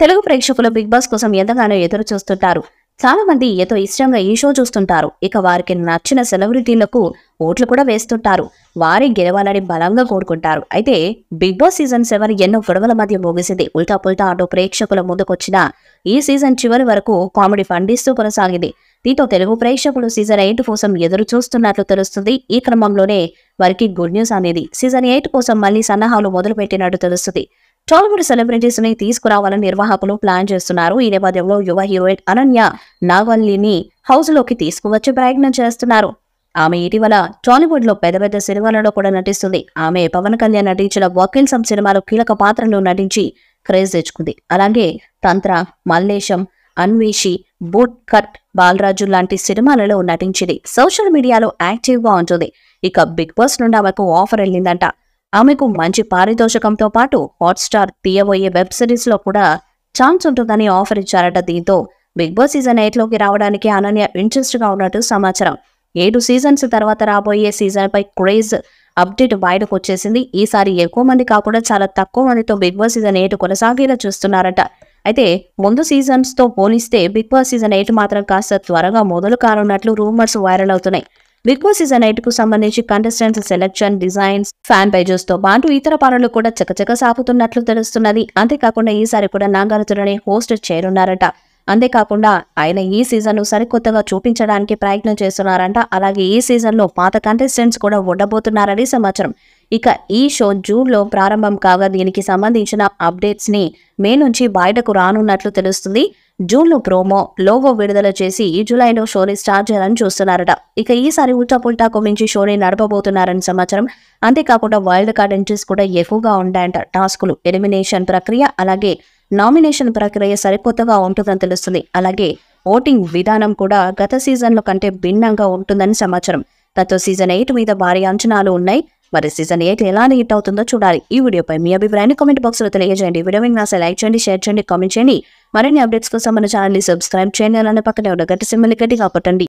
తెలుగు ప్రేక్షకులు big boss కోసం ఎంతగానో ఎదురు చూస్తుంటారు. చాలా మంది ఎంతో ఇష్టంగా ఈ షో చూస్తుంటారు. ఇక వారికి నచ్చిన సెలబ్రిటీలకు ఓట్లు కూడా వేస్తుంటారు. వారి గెలవాలని బలంగా కోరుకుంటారు. అయితే బిగ్ బాస్ సీజన్ 7 ఎన్నో గొడవల మధ్య ముగిసింది. ఉల్టా పుల్టా అంటూ ప్రేక్షకుల ముందుకొచ్చిన ఈ సీజన్ చివరి వరకు కామెడీ పండిస్తూ కొనసాగింది. దీంతో తెలుగు ప్రేక్షకులు సీజన్ 8 కోసం ఎదురు చూస్తున్నట్లు తెలుస్తుంది. ఈ క్రమంలోనే వారికి గుడ్ న్యూస్ అనేది సీజన్ 8 కోసం మళ్లీ సన్నాహాలు మొదలుపెట్టినట్టు తెలుస్తుంది. టాలీవుడ్ సెలబ్రిటీస్ ని తీసుకురావాలని నిర్వాహకులు ప్లాన్ చేస్తున్నారు. ఈ నేపథ్యంలో యువ హీరోయిన్ అనన్య నాగవల్లిని హౌస్ లోకి తీసుకువచ్చే ప్రయత్నం చేస్తున్నారు. ఆమె ఇటీవల టాలీవుడ్ లో పెద్ద పెద్ద సినిమాలలో కూడా నటిస్తుంది. ఆమె పవన్ కళ్యాణ్ నటించిన వకీల్ సాబ్ సినిమాలో కీలక పాత్రలో నటించి క్రేజ్ తెచ్చుకుంది. అలాగే తంత్ర, మల్లేశం, అన్వేషి, బూట్ కట్, బాలరాజు లాంటి సినిమాలలో నటించింది. సోషల్ మీడియాలో యాక్టివ్ గా ఉంటుంది. ఇక బిగ్ బాస్ నుండి ఆమెకు ఆఫర్ వెళ్ళిందంట. ఆమెకు మంచి పారితోషికంతో పాటు హాట్‌స్టార్ తీయబోయే వెబ్ సిరీస్ లో కూడా ఛాన్స్ ఉంటుందని ఆఫర్ ఇచ్చారట. దీంతో బిగ్ బాస్ సీజన్ 8 లోకి రావడానికి అనన్య ఇంట్రెస్ట్ గా ఉన్నట్టు సమాచారం. 7 సీజన్స్ తర్వాత రాబోయే సీజన్ పై క్రేజ్ అప్డేట్ బయటకు వచ్చేసింది. ఈసారి ఎక్కువ మంది కాకుండా చాలా తక్కువ మందితో బిగ్ బాస్ సీజన్ 8 కొనసాగేలా చూస్తున్నారట. అయితే ముందు సీజన్స్ తో పోలిస్తే బిగ్ బాస్ సీజన్ 8 మాత్రం కాస్త త్వరగా మొదలు కానున్నట్లు రూమర్స్ వైరల్ అవుతున్నాయి. బిగ్ బాస్ సీజన్ 8 కు సంబంధించి contestants selection, designs, fan pages తో పాటు ఇతర పనులు కూడా చకచక సాగుతున్నట్లు తెలుస్తున్నది. అంతేకాకుండా ఈసారి కూడా నాగార్జుననే హోస్ట్ చేయనున్నారట. అంతేకాకుండా ఆయన ఈ సీజన్ ను సరికొత్తగా చూపించడానికి ప్రయత్నం చేస్తున్నారంట. అలాగే ఈ సీజన్ లో పాత కంటెస్టెంట్స్ కూడా ఉండబోతున్నారని సమాచారం. ఇక ఈ షో జూన్ లో ప్రారంభం కాగా దీనికి సంబంధించిన అప్డేట్స్ ని మే నుంచి బయటకు రానున్నట్లు తెలుస్తుంది. జూన్ లో ప్రోమో, లోగో విడుదల చేసి ఈ జూలైలో షోని స్టార్ట్ చేయాలని చూస్తున్నారట. ఇక ఈసారి ఉల్టా పుల్టాకు మించి షోని నడపబోతున్నారని సమాచారం. అంతేకాకుండా వైల్డ్ కార్డ్ ఎంట్రీస్ కూడా ఎక్కువగా ఉంటాయంట. టాస్కులు, ఎలిమినేషన్ ప్రక్రియ, అలాగే నామినేషన్ ప్రక్రియ సరికొత్తగా ఉంటుందని తెలుస్తుంది. అలాగే ఓటింగ్ విధానం కూడా గత సీజన్ల కంటే భిన్నంగా ఉంటుందని సమాచారం. దాంతో సీజన్ 8 మీద భారీ అంచనాలు ఉన్నాయి. మరి సీజన్ 8 ఎలాంటి హిట్ అవుతుందో చూడాలి. ఈ వీడియోపై మీ అభిప్రాయాన్ని కామెంట్ బాక్స్ లో తెలియజేయండి. వీడియో మీకు నచ్చితే లైక్ చేయండి, షేర్ చేయండి, కామెంట్ చేయండి. మరిన్ని అప్డేట్స్ కోసం మన ఛానల్ ని సబ్స్క్రైబ్ చేయండి. అలానే పక్కనే ఉన్న గంట సింబల్ ని గట్టిగా కొట్టండి.